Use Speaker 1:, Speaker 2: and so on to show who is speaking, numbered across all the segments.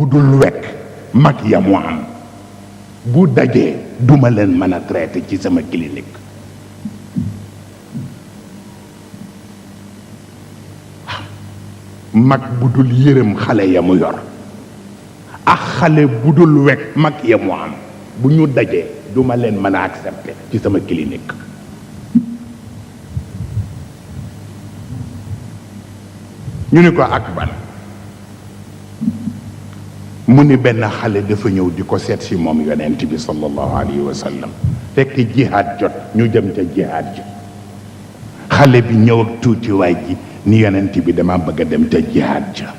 Speaker 1: bu dul wekk mag ya mu am bu dajee duma leen mën a traité ci sama clinique mag bu dul yërëm xale ya mu yor ak xale bu dul wekk mag ya mu am bu ñu dajee duma leen mën a accepté ci sama clinique ñu ni ko ak ban mu ni benn xale dafa ñëw di ko seet si moom yonent bi sallallahu alayhi wa sallam fekk jihaad jot ñu jëm ca jihaad ji xale bi ñëw ak tuuti waay ji ni yonent bi dama bëgg a dem ca jihaad ja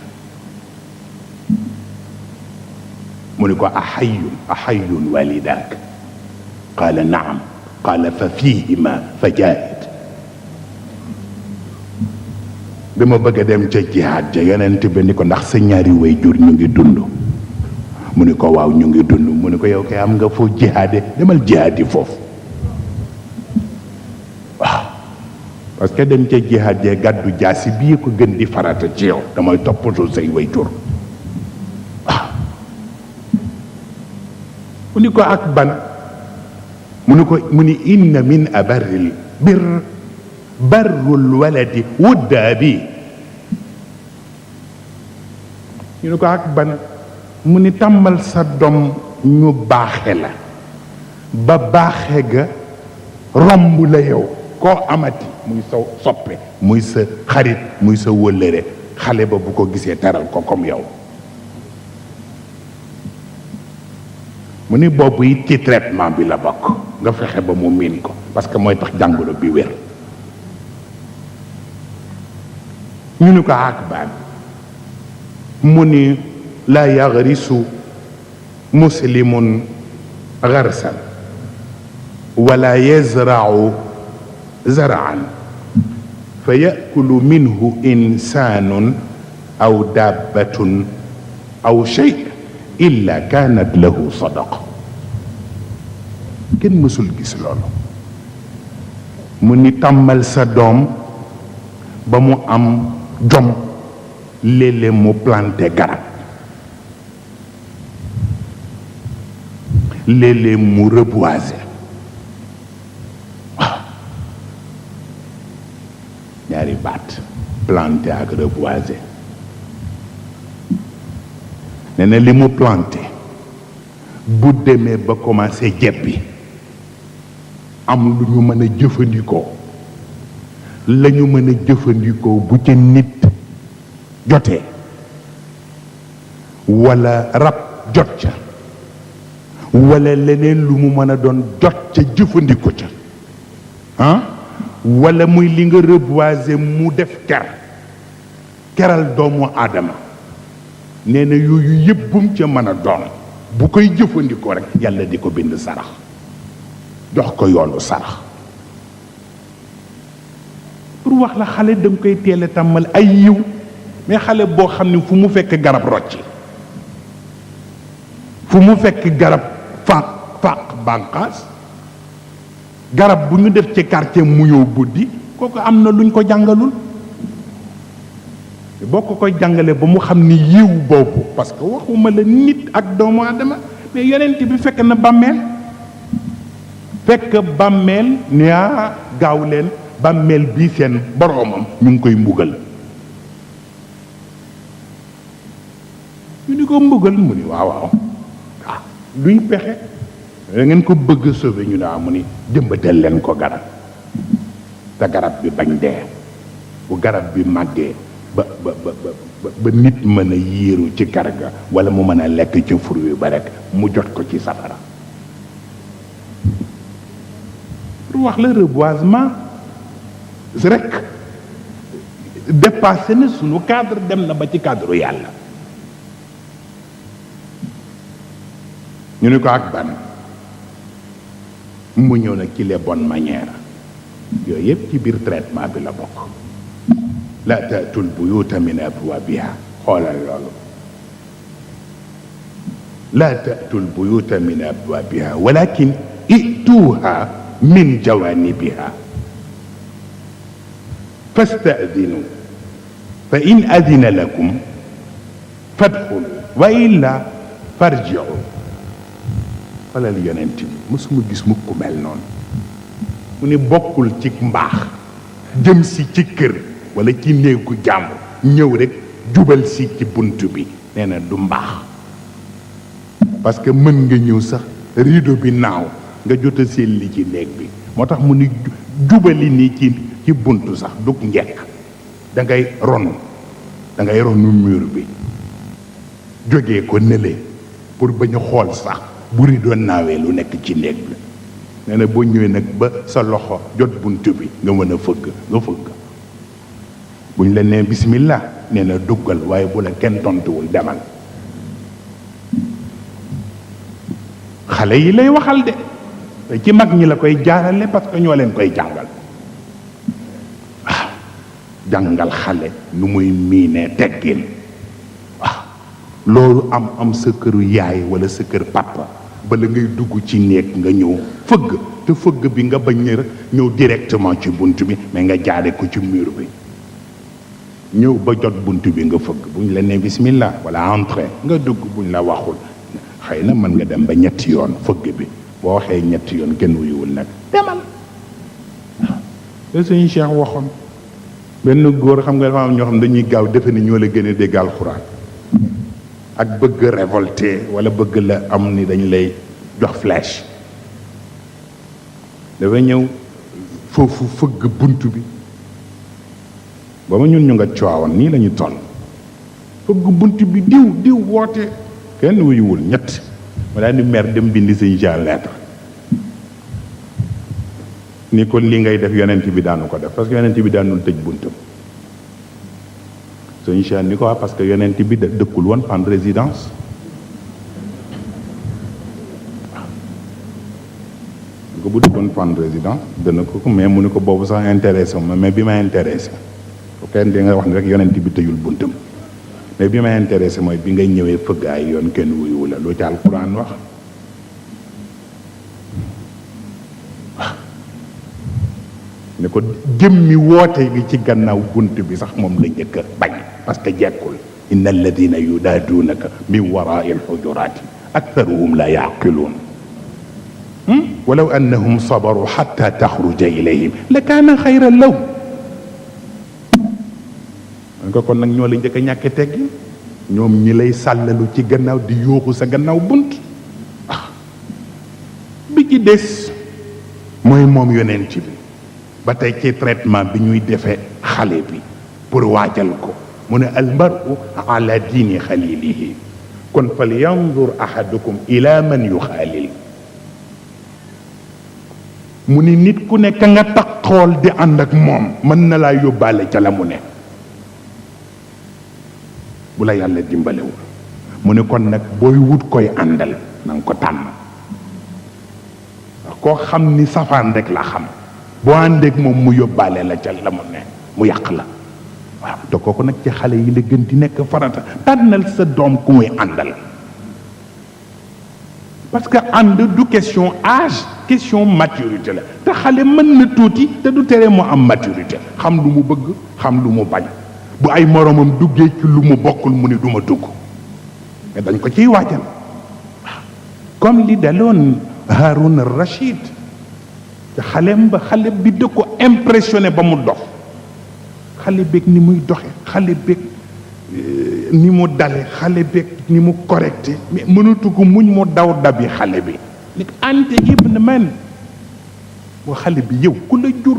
Speaker 1: mu ni ko axayyun walidaak qaala naam qaala fa fiihima fa jaahid dama bëgg a dem ca jihaad ja yonent bi ni ko ndax sa ñaari way jur ñu ngi dund mu ni ko waaw ñu ngi dund mu ni ko yow kay am nga foo jihaade demal jihaadi foofu waaw parce que dem ca jihaad jee gàddu jaasi bii ko gën di farata ci yow damay toppatoo say way jur waaw mu ni ko ak ban mu ni inna min abarril bir barrul waladi wudda bi ñu ni ko ak ban mu ni tàmmal sa doom ñu baaxe la ba baaxe ga romb la yow koo amati muy sa soppe muy sa xarit muy sa wëllëre xale ba bu ko gisee teral ko comme yow mu ni boobu it ci traitement bi la bokk nga fexe ba mu miin ko parce que mooy tax jàngoro bi wér ñu ni ko ak baan mu ni laa yagrisu muslimun garsan wala yazrau zaraan fa yakulu minhu insanun aw dabbatun aw shay illa kanat lahu sadaqa kenn mësul gis loolu mu ni tàmmal sa doom ba mu am jom léeg-léeg mu planté garab léeg-léeg mu reboiser waaw ñaari baat planté ak reboiser nee na li mu planté bu demee ba commencé jebbi am lu ñu mën a jëfandikoo la ñu mën a jëfandikoo bu ca nit jotee wala rab jot ca wala leneen lu mu mën a doon jot ca jëfandikoo ca ah wala muy li nga reboiser mu def keral doomu aadama nee na yooyu yëpp bum ca mën a doon bu koy jëfandikoo rek yàlla di ko bind sarax jox ko yoonu sarax pour wax la xale da nga koy teel a tàmmal ay yiw mais xale boo xam ne fu mu fekk garab rocci fu mu fekk garab fàq bànqaas garab bu ñu def ci quartier mu yow buddi kooku am na luñ ko jàngalul boo ko koy jàngalee ba mu xam ni yiw boobu parce que waxuma la nit ak doomu aadama mais yonent bi fekk na bàmmeel ni gaaw leen bàmmeel bii seen boroomam ñu ngi koy mbugal ñu ni ko mbugal mu ni waaw luy pexe da ngeen ko bëgg a sauver ñu ne mu ni jëmbatal leen ko garab te garab bi bañ dee bu garab bi màggee ba nit mën a yéeru ci karga wala mu mën a lekk ci fur wi ba rek mu jot ko ci safara pour wax la reboisement rek dépassé na sunu cadre dem na ba ci cadre yàlla ñu ne ko ak ban mu ñëw nag ci les bonnes manières yooyu yëpp ci biir traitement bi la bokk la tatul buyuta min abwabiha xoolal loolu la tatul buyuta min abwabiha walakin ituha min jawanibiha fastadinu fa in adina lakum fadxulu wa illa farji'u falal yonent bi mësuma gis mu ku mel noonu mu ni bokkul ci mbaax jëm si ci kër wala ci néegu jàmbur ñëw rek jubal si ci bunt bi nee na du mbaax parce que mën nga ñëw sax rideau bi naaw nga jota seen li ci néeg bi moo tax mu ni jubali nii ci buntu sax dug njekk da ngay ronu mur bi jógee ko nële pour bañ a xool sax bu rideau naawee lu nekk ci néeg bi nee na boo ñëwee nag ba sa loxo jot bunt bi nga mën a fëgg nga fëgg buñ la nee bismillah nee na duggal waaye bu la kenn tontuwul demal xale yi lay waxal de ci mag ñi la koy jaarale parce que ñoo leen koy jàngal waaw jàngal xale nu muy miinee teggin waaw loolu am sa këru yaay wala sa kër papa bala ngay dugg ci néeg nga ñëw fëgg te fëgg bi nga bañ rek ñëw directement ci bunt bi mais nga jaare ko ci mur bi ñëw ba jot bunt bi nga fëgg buñ la nee bismillah wala entrée nga dugg buñ la waxul xëy na mën nga dem ba ñetti yoon fëgg bi boo waxee ñetti yoon kenn wuyuwul nag demal waaw sëñ Cheikh waxoon benn góor xam nga dafa am ñoo xam dañuy gaaw defe ni ñoo la gën a dégg alxuraan ak bëgg révolté wala bëgg la am ni dañ lay jox flèche dafa ñëw foofu fëgg bunt bi ba ma ñun ñu nga coowoon nii la ñu toll fëgg bunt bi diw woote kenn wuyuwul ñett ma daal di mer dem bindi sëñ Jean lettre ni kon li ngay def yonent bi daanu ko def parce que yonent bi daanul tëj buntam sëñ Jean ni ko wax parce que yonent bi dëkkul woon en résidence ko bu dëkkoon en résidence dana ko mais mu ni ko boobu sax intéressé ma mais bi ma intéressé kenn di nga wax ni rek yonent bi tëjul buntam mais bi ma intéressé mooy bi ngay ñëwee fëggaay yoon kenn wuyu la lu ci alquran wax ne ko jëmmi woote gi ci gannaaw bunt bi sax moom la njëkk a bañ parce que jekkul inna alladina yudaadunaka min warai alxujurati aktharuhum la yaqiluun walaw annahum sabaru xatta taxruja ilayhim la kaana xayran lahum nga kon nag ñoo la njëkk a ñàkke teggi ñoom ñi lay sàllalu ci gannaaw di yóoxu sa gannaaw bunt bi ci des mooy moom yonent bi ba tey ci traitement bi ñuy defee xale bi pour waajal ko mu ne almaru ala diini xalilihi kon fal yandur ahadukum ila man yuxaalil mu ni nit ku nekk nga taxool di ànd ak moom mën na laa yóbbaale ca la mu ne bu la yàlla dimbalewul mu ne kon nag booy wut koy àndal na nga ko tànn koo xam ni safaan rek la xam boo àndeek moom mu yóbbaale la ca la mu ne mu yàq la waaw te kooku nag ci xale yi la gën di nekk farata tànnal sa doom ku muy àndal parce que ànd du question âge question maturité la te xale mën na tuuti te du tere mu am maturité xam lu mu bëgg xam lu mu bañ bu ay moromam duggee ci lu mu bokkul mu ne du ma dugg mais dañ ko ciy waajal comme li daloon Haroun Rachid te xale bi da ko impressionné ba mu dox xale beeg ni muy doxe xale beeg ni mu dale xale beeg ni mu correcté mais mënatu ko muñ mu daw dabi xale bi ni ante ibn man moo xale bi yow ku la jur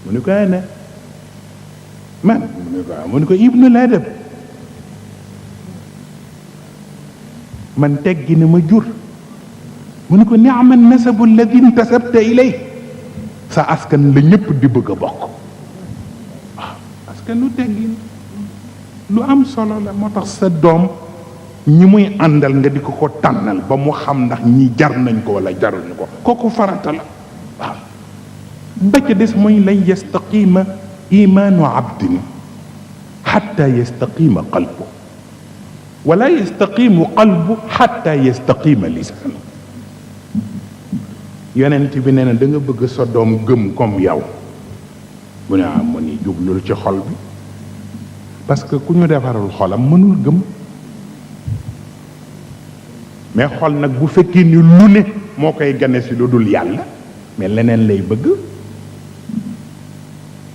Speaker 1: mu ne ko ana man mu ne ko ibnu ladab man teggi na ma jur mu ne ko ni'ma nasabu alladi intasabta ilay sa askan la ñëpp di bëgg a bokk waaw askan lu teggin lu am solo la moo tax sa doom ñi muy àndal nga di ko tànnal ba mu xam ndax ñi jar nañ ko wala jaruñu ko kooku farata la waaw ba ca des mooy lan yastaqima imaanu abdin xatta yastaqima qalbu wala yastaqimu qalbu xatta yastaqima lisaanu yonent bi nee na da nga bëgg sa doom gëm comme yow mu ne mu ni jublul ci xol bi parce que ku ñu defarul xolam mënul gëm mais xol nag bu fekkee ni lu ne moo koy gane si lu dul yàlla mais leneen lay bëgg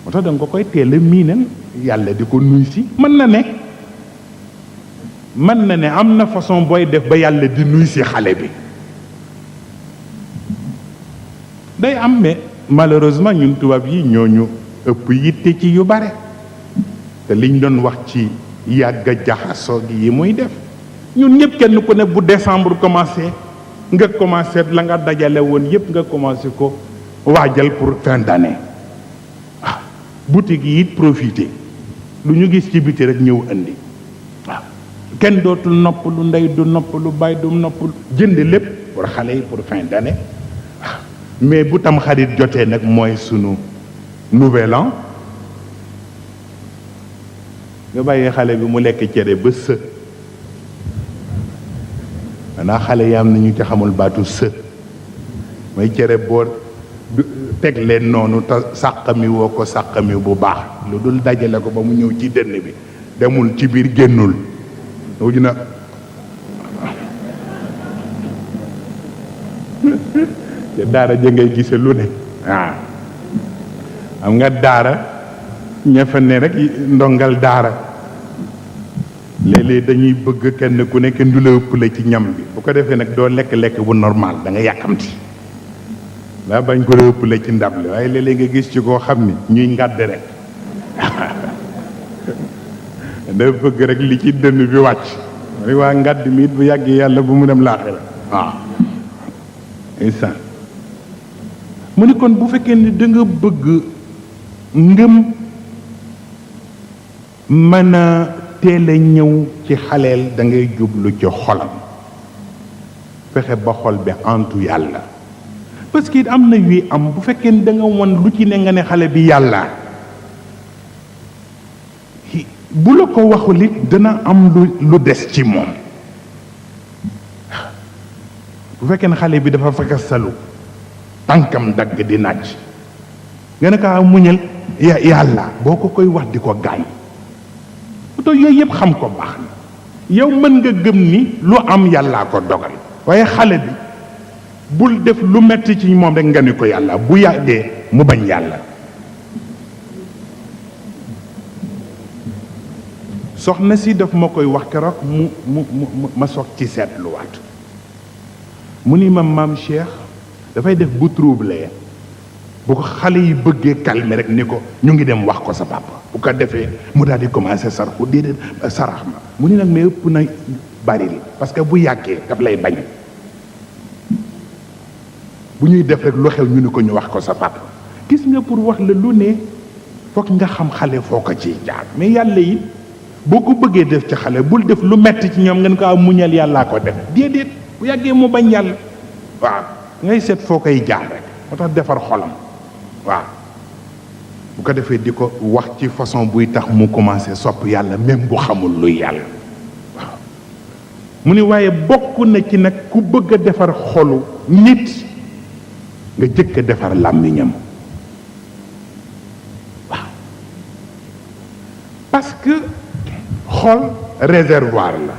Speaker 1: moo tax da nga ko koy teel a miinal yàlla di ko nuy si mën na ne am na façon booy def ba yàlla di nuy si xale bi day am mais malheureusement ñun tubaab yi ñooñu ëpp yitte ci yu bare te liñ doon wax ci yàgg jaxasoo gi yi muy def ñun ñëpp kenn ku ne bu décembre commencé nga commencé la nga dajale woon yëpp nga commencé ko waajal pour fin d'année waaw boutique yi it profité lu ñu gis ci biti rek ñëw indi waaw kenn dootul noppalu ndey du noppalu baay du noppalu jënd lépp pour xale yi pour fin d'année waaw mais bu tam xarit jotee nag mooy sunu nouvel an nga bàyyi xale bi mu lekk cere ba së xanaa xale yi am na ñu ci xamul baatu së mooy cere boo teg leen noonu te sàqami woo ko sàqami bu baax lu dul dajale ko ba mu ñëw ci dënn bi demul ci biir génnul wuj na te daara ja ngay gise lu ne waaw xam nga daara ña fa ne rek ndongal daara léeg-léeg dañuy bëgg kenn ku nekk du la ëpp la ci ñam bi bu ko defee nag doo lekk-lekk bu normal da nga yàkkamti daa bañ ko la ëpp la ci ndab li waaye léeg-léeg nga gis ci koo xam ni ñuy ngàdd rek da bëgg rek li ci dënn bi wàcc rek waa ngàdd mi it bu yàggee yàlla bu mu dem laaxira waaw insaan mu ni kon bu fekkee ni da nga bëgg ngëm mën a teel a ñëw ci xaleel da ngay jublu ci xolam fexe ba xol bi antu yàlla parce que am na yuy am bu fekkee ni da nga won lu ci ne nga ne xale bi yàlla bu la ko waxul it dana am lu des ci moom bu fekkee ne xale bi dafa fekk salu tànkam dagg di naaj nga ne kaa muñal yàlla boo ko koy wax di ko gaañ to yooyu yëpp xam ko baax na yow mën nga gëm ni lu am yàllaa ko dogal waaye xale bi bul def lu metti ci moom rek nga ni ko yàlla bu yàggee mu bañ yàlla soxna si daf ma koy wax keroog ma soog ci seetluwaat mu ni ma maam Cheikh dafay def bu troublé bu ko xale yi bëggee calmer rek ni ko ñu ngi dem wax ko sa papa bu ko defee mu daal di commencé saraxu déedéet sarax ma mu ni nag mais ëpp na bari li parce que bu yàggee daf lay bañ bu ñuy def rek lu xew ñu ni ko ñu wax ko sa papa gis nga pour wax la lu ne foog nga xam xale foo ko ciy jaar mais yàlla yi boo ko bëggee def ci xale bul def lu metti ci ñoom ngeen ko am muñal yàllaa ko def déedéet bu yàggee mu bañ yàlla waaw ngay seet foo koy jaar rek moo tax defar xolam waaw bu ko defee di ko wax ci façon buy tax mu commencé sopp yàlla même bu xamul luy yàlla waaw mu ni waaye bokk na ci nag ku bëgg a defar xolu nit nga jëkk a defar làmmiñam waaw parce que xol réservoir la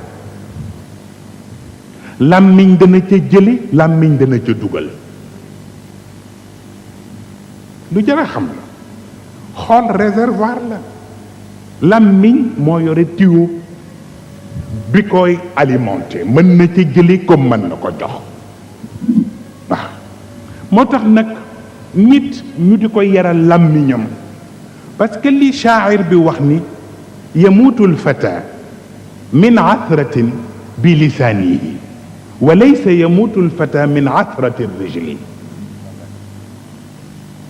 Speaker 1: làmmiñ dana ca jële làmmiñ dana ca dugal lu jar a xam la xol réservoir la làmmiñ moo yore tuyau bi koy alimenté mën na ca jële comme mën na ko jox waaw moo tax nag nit ñu di ko yaral làmmiñam parce que li shaa'ir bi wax ni yamuutu lfata min athratin bi lisaanihi wa laysa yamuutu lfata min athrati rijli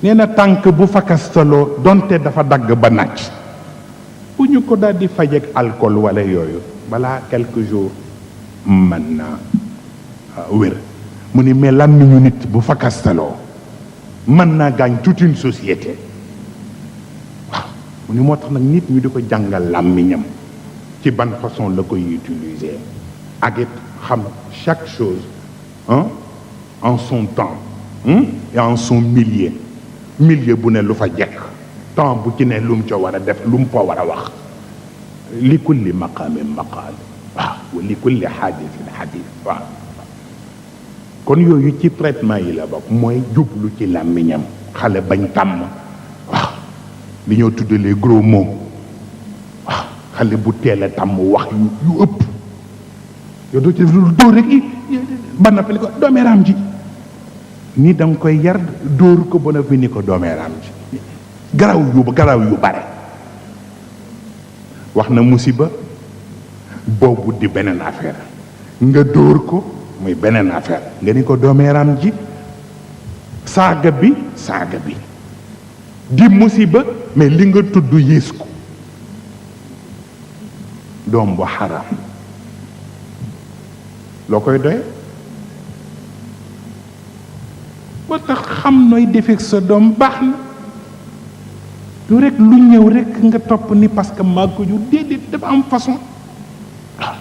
Speaker 1: nee na tànk bu fakastaloo donte dafa dagg ba nàcc bu ñu ko daal di faj ak alcool wala yooyu balaa quelques jours mën na wér mu ni mais làmmiñu nit bu fakastaloo mën naa gaañ toute une société waaw mu ni moo tax nag nit ñu di ko jàngal làmmiñam ci ban façon la koy utiliser ak it xam chaque chose en son temps et en son milieu bu ne lu fa jekk temps bu ci ne lu mu ca war a def lu mu fa war a wax li kulli maqaamin maqaal waaw wa li kulli xaadisin xadis waaw kon yooyu ci traitement yi la bokk mooy jublu ci làmmiñam xale bañ tàmm waaw li ñoo tudde les gros mots waaw xale bu teel a tàmm wax yu ëpp yow doo ci def lu dóor rek ba noppi ni ko doomeeraam ji ni da nga koy yar dóor ko ba noppi ni ko doomeeraam ji garaw yu bare wax na musiba boobu di beneen affaire nga dóor ko muy beneen affaire nga ni ko doomeeraam ji saaga bi di musiba mais li nga tudd yées ko doom bu xaraam loo koy doy ba tax xam nooy defeek sa doom baax na du rek lu ñëw rek nga topp ni parce que maa ko jur déedéet dafa am façon waaw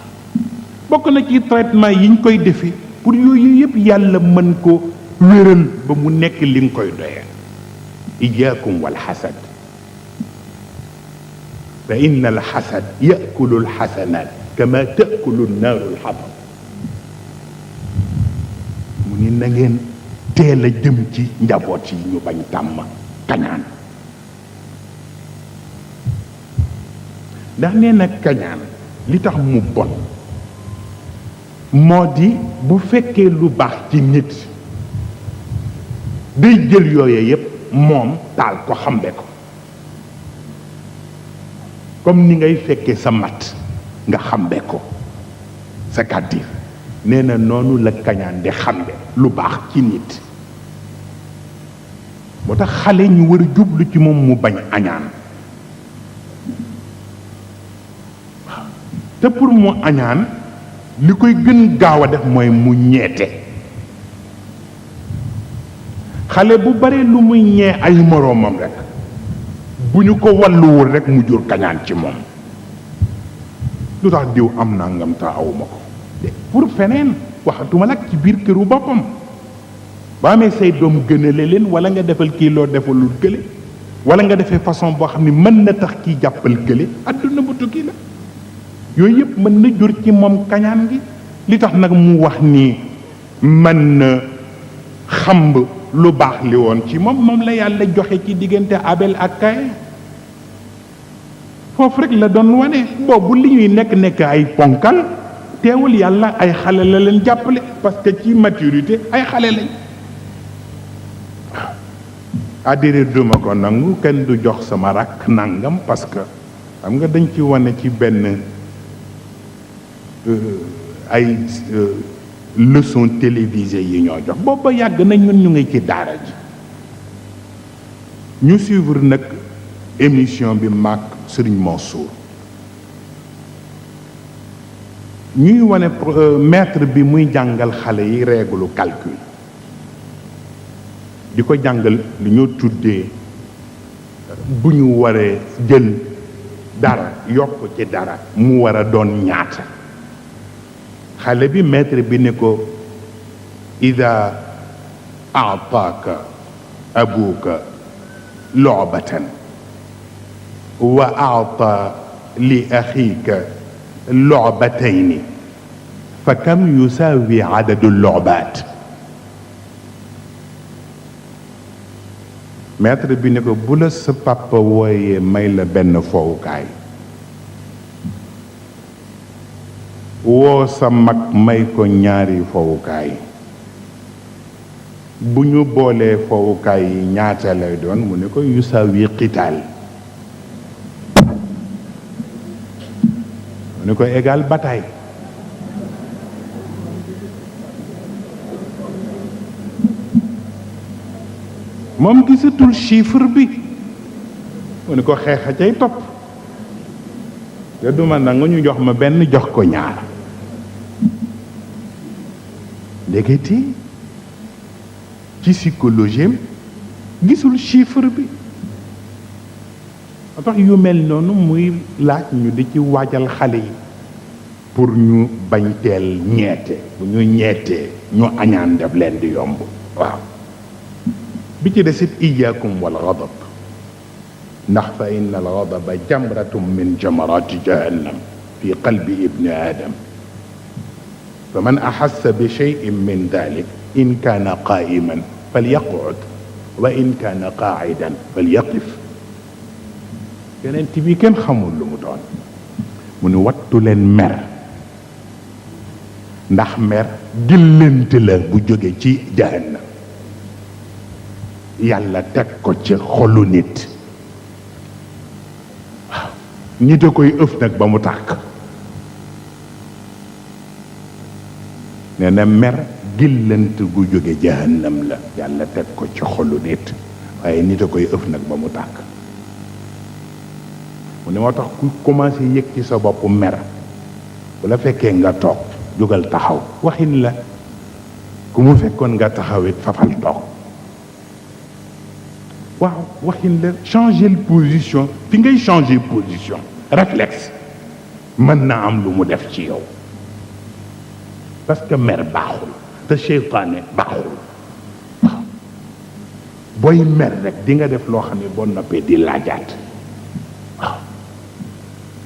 Speaker 1: bokk na ci traitement yi ñu koy defee pour yooyu yëpp yàlla mën ko wéral ba mu nekk li nga koy doyee iyaakum wal xasad fa inna al xasad yakulu al xasanat kama takulu naaru al xatab mu ni na ngeen teel a jëm ci njaboot yi ñu bañ tàmm kañaan ndax nee na kañaan li tax mu bon moo di bu fekkee lu baax ci nit day jël yooye yépp moom taal ko xambe ko comme ni ngay fekkee sa mat nga xambe ko sa kàddir nee na noonu la kañaan di xambe lu baax ci nit moo tax xale ñu war a jublu ci moom mu bañ añaan te pour mu añaan li koy gën gaaw a def mooy mu ñeete xale bu bare lu muy ñee ay moroomam rek bu ñu ko walluwul rek mu jur kañaan ci moom lu tax diw am nangam ta awuma ko pour feneen waxatuma nag ci biir këru boppam ba amee say doom gënale leen wala nga defal kii loo defalul kële wala nga defee façon boo xam ne mën na tax kii jàppal kële adduna bu tukki la yooyu yëpp mën na jur ci moom kañaan gi li tax nag mu wax ni mën na xamb lu baax li woon ci moom la yàlla joxe ci diggante Abel ak Kayin foofu rek la doon wane boobu li ñuy nekk ay ponkal teewul yàlla ay xale la leen jàppale parce que ci maturité ay xale lañ addiré duma ko nangu kenn du jox sama rakk nangam parce que xam nga dañ ci wane ci benn ay leçon télévisée yi ñoo jox booba yàgg na ñun ñu ngi ci daara ji ñu suivre nag émission bi maak Serigne Mansour ñuy wane maître bi muy jàngal xale yi règle calcul di ko jàngal lu ñoo tuddee bu ñu waree jël dara yokk ci dara mu war a doon ñaata xale bi maître bi ne ko ida aataaka abuka lobatan wa aata li axiika lobatayni fa kam yusawi adadu lobaat maître bi ne ko bu la sa papa wooyee may la benn fowukaay woo sa mag may ko ñaari fowukaay bu ñu boolee fowukaay yi ñaata lay doon mu ne ko yusawi qitaal mu ne ko égal bataille moom gisatul chiffre bi mu ne ko xeex a cay topp te duma nangu ñu jox ma benn jox ko ñaar ndekete ci psychologie gisul chiffre bi moo tax yu mel noonu muy laaj ñu di ci waajal xale yi pour ñu bañ teel ñeete bu ñu ñeetee ñu añaan def leen di yomb waaw bi ci desit iyaakum wal ghadab ndax fa inna al ghadaba jamratun min jamarati jahannam fi qalbi ibni adam fa man axassa bi cheyin min dalik in kaana qaa'iman falyaq'ud wa in kaana qaa'idan falyaqif yonent bi kenn xamul lu mu doon mu ni wattu leen mer ndax mer gillante la bu jóge ci jahannam yàlla teg ko ci xolu nit waaw nit a koy ëf nag ba mu tàkk nee na mer gillante gu jóge jahannam la yàlla teg ko ci xolu nit waaye nit a koy ëf nag ba mu tàkk mu ne moo tax ku commencé yëg ci sa bopp mer bu la fekkee nga toog jógal taxaw waxin la ku mu fekkoon nga taxawit fafal toog waaw waxin la changer position fi ngay changer position réflexe mën na am lu mu def ci yow parce que mer baaxul te seytaane baaxul waaw booy mer rek di nga def loo xam ne boo noppee di laajaat waaw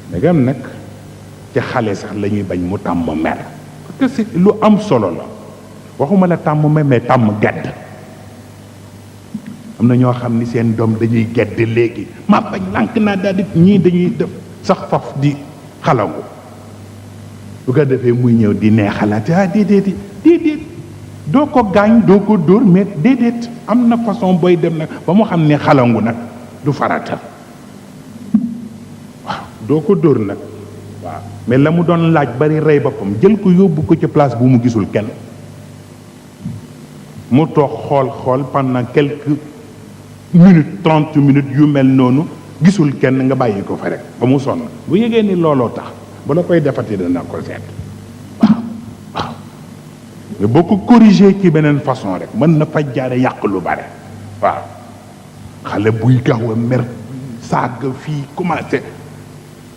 Speaker 1: ndegam nag ci xale sax la ñuy bañ mu tàmm mer parce que c'est lu am solo la waxuma la tàmm mer mais tàmm gedd am na ñoo xam ni seen doom dañuy gedd léegi ma bañ lànk naa daal di ñii dañuy def sax faf di xalangu bu ko defee muy ñëw di neexalaat ah déedéet doo ko gaañ doo ko dóor mais déedéet am na façon booy dem nag ba mu xam ne xalangu nag du farata waaw doo ko dóor nag waaw mais la mu doon laaj bari rey boppam jël ko yóbbu ko ci place bu mu gisul kenn mu toog xool pendant quelques minutes 30 minutes yu mel noonu gisul kenn nga bàyyi ko fa rek ba mu sonn bu yëgee ni looloo tax ba la koy defati dana ko seet waaw mais boo ko corriger ci beneen façon rek mën na fa jaare yàq lu bare waaw xale buy gaaw a mer saaga fii commencé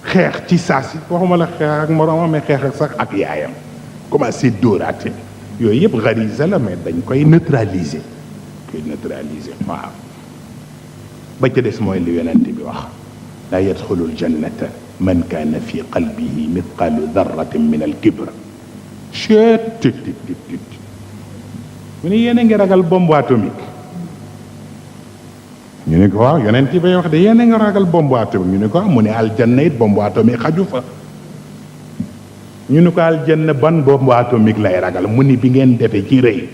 Speaker 1: xeex ci saa si waxuma la xeex ak moroomam mais xeex ak sax ak yaayam commencé dóoraate yooyu yëpp gariza la mais dañ koy neutraliser waaw ba ca des mooy li yonent bi wax laa yadxulul jannata man kaana fi qalbihi mithqaalu darratin min al kibr chet mu ne yéen a ngi ragal bombe atomique ñu ne ko waaw yonent bi wax de yéen a ngi ragal bombe atomique ñu ne ko mu ne aljanna it bombe atomique xaju fa ñu ne ko aljanna ban bombe atomique lay ragal mu ni bi ngeen defee ci rëy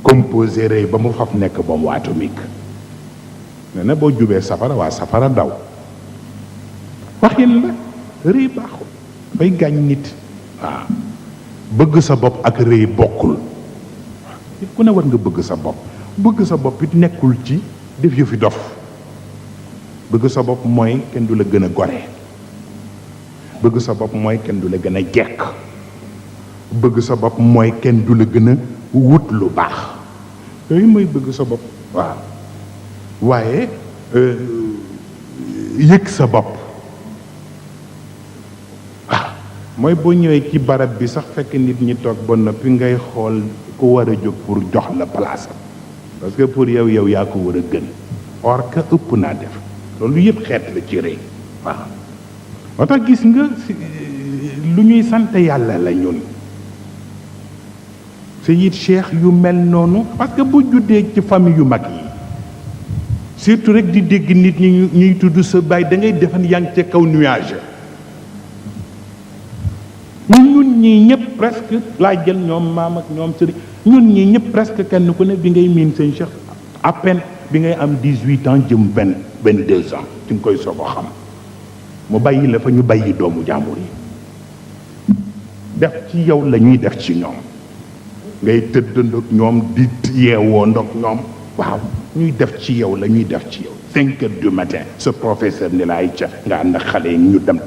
Speaker 1: composé rëy ba mu faf nekk bombe atomique nee na boo jubee safara waa safara daw waxin la rëy baaxul dafay gaañ nit waaw bëgg sa bopp ak rëy bokkul nit ku ne war nga bëgg sa bopp it nekkul ci def yu fi dof bëgg sa bopp mooy kenn du la gën a gore bëgg sa bopp mooy kenn du la gën a jekk bëgg sa bopp mooy kenn du la gën a wut lu baax yooyu mooy bëgg sa bopp waaw waaye yëg sa bopp mooy boo ñëwee ci barab bi sax fekk nit ñi toog ba noppi ngay xool ku war a jóg pour jox la place parce que pour yow yaa ko war a gën or que ëpp naa def loolu yëpp xeet la ci rëy waaw moo tax gis nga lu ñuy sant yàlla la ñun Seyid Cheikh yu mel noonu parce que bu juddee ci famille yu mag yi surtout rek di dégg nit ñi ñuy tudd sa baay da ngay defan yaa ngi ca kaw nuage ñun ñii ñëpp presque laa jël ñoom maam ak ñoom sëriñ ñun ñii ñëpp presque kenn ku ne bi ngay miin sëñ Cheikh à peine bi ngay am 18 ans jëm 22 ans ci nga koy soog a xam mu bàyyi la fa ñu bàyyi doomu jàmbur yi def ci yow la ñuy def ci ñoom ngay tëddandoog ñoom di yeewoo ndoog ñoom waaw ñuy def ci yow la ñuy def ci yow 5 heures du matin ce professeur ni la ay ca nga ànd ak xale yi ñu dem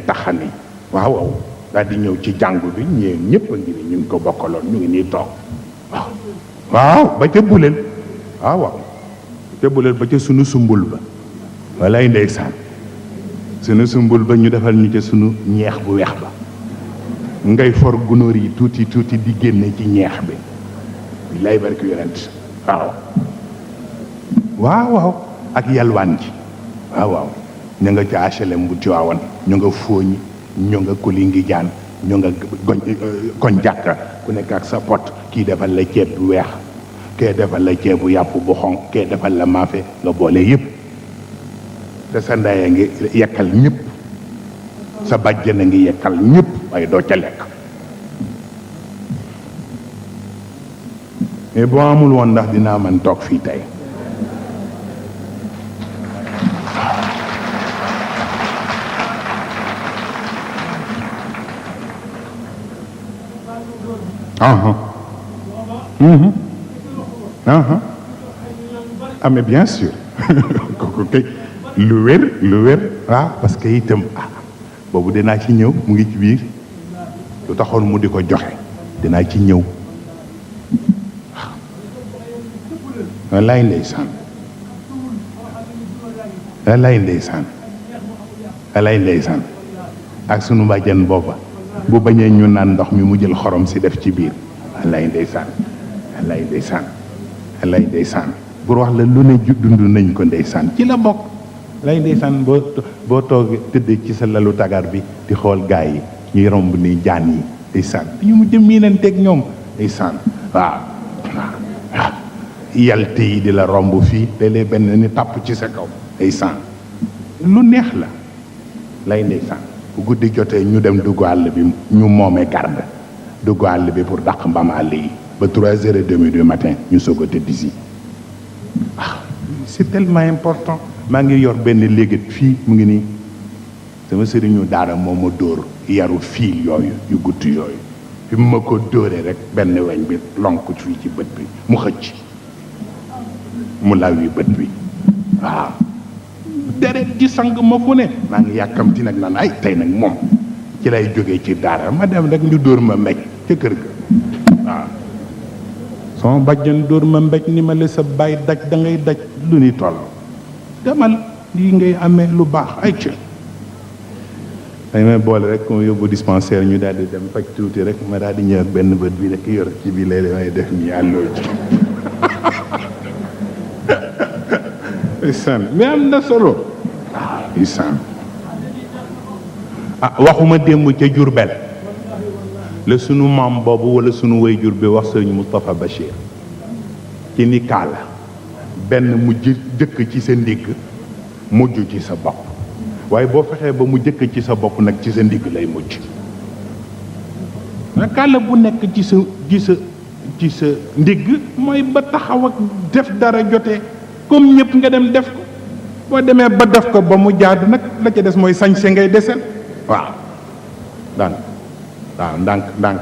Speaker 1: taxani waaw daal di ñëw ci jàngu bi ñëpp a ngi ni ñu ngi ko bokkaloon ñu ngi nii toog waaw ba ca buleel waaw ca buleel ba ca sunu sumbul ba walay ndeysaan sunu sumbul ba ñu defal ñu ca sunu ñeex bu weex ba ngay for gunóor yi tuuti di génne ci ñeex bi lay barki yonent waaw ak yalwaan ji waaw ñu nga ca HLM bu Tiwaawan ñu nga fooñi ñu nga Kulingi jaan ñu nga koñ jàkka ku nekk ak sa pot kii defal la ceeb bu weex kee defal la ceeb bu yàpp bu xonq kee defal la maafe nga boole yëpp te sa ndey a ngi yekkal ñëpp sa bàjjen a ngi yekkal ñëpp waaye doo ca lekk mais boo amul woon ndax dinaa mën toog fii tey ah mais bien sûr kooku kay lu wér waaw parce que itam boobu dinaa ci ñëw mu ngi ci biir lu taxoon mu di ko joxe dinaa ci ñëw wallaay ndeysaan wallaay ndeysaan wallaay ndeysaan ak sunu bàjjen booba bu bañee ñu naan ndox mi mu jël xorom si def ci biir wallaay ndeysaan wallaay ndeysaan wallaay ndeysaan pour wax la lu ne dund nañ ko ndeysaan ci la bokk wallaay ndeysaan boo toog tëdd ci sa lalu tagar bi di xool gaa yi ñuy romb ni jaan yi ndeysaan ñu mu jëm miinanteeg ñoom ndeysaan waaw waaw yalte yi di la romb fii léeg-léeg benn ni tàpp ci sa kaw ndeysaan lu neex la lay ndeysaan bu guddi jotee ñu dem dugg àll bi ñu moomee garde dugg àll bi pour dàq mbaam àll yi ba 3h30 du matin ñu soog a tëdd si c'est tellement important maa ngi yor benn léegat fii mu ngi nii sama sëriñu daara moo ma dóor yaru fiil yooyu yu gudd yooyu fi mu ma ko dóoree rek benn weñ bi lonk fii ci bët bi mu xëcc mu law yi bët bi waaw deret ji sang ma fu ne maa ngi yàkkamti nag naan ay tey nag moom ci lay jógee ci daara ma dem rek ñu dóor ma mbéj ca kër ga waaw sama bàjjan dóor ma mbéj ni ma la sa bàyyi daj da ngay daj lu ni toll demal lii ngay amee lu baax ay ci dañ may boole rek comme yóbbu dispensaire ñu daal di dem faj tuuti rek ma daal di ñëw ak benn bët bi rek yor ci bi léeg-léeg may def nii àlloo ci isan mais am na solo isan waxuma démb ca Jurbel la sunu maam boobu wala sunu way jur bi wax sëñ Moustapha Bachir ci ni kaala benn mu jëkk ci sa ndigg mujj ci sa bopp waaye boo fexee ba mu jëkk ci sa bopp nag ci sa ndigg lay mujj kaala bu nekk ci sa ndigg mooy ba taxaw ak def dara jotee comme ñëpp nga dem def ko boo demee ba def ko ba mu jaadu nag la ca des mooy sañse ngay desel waaw ndànk waaw ndànk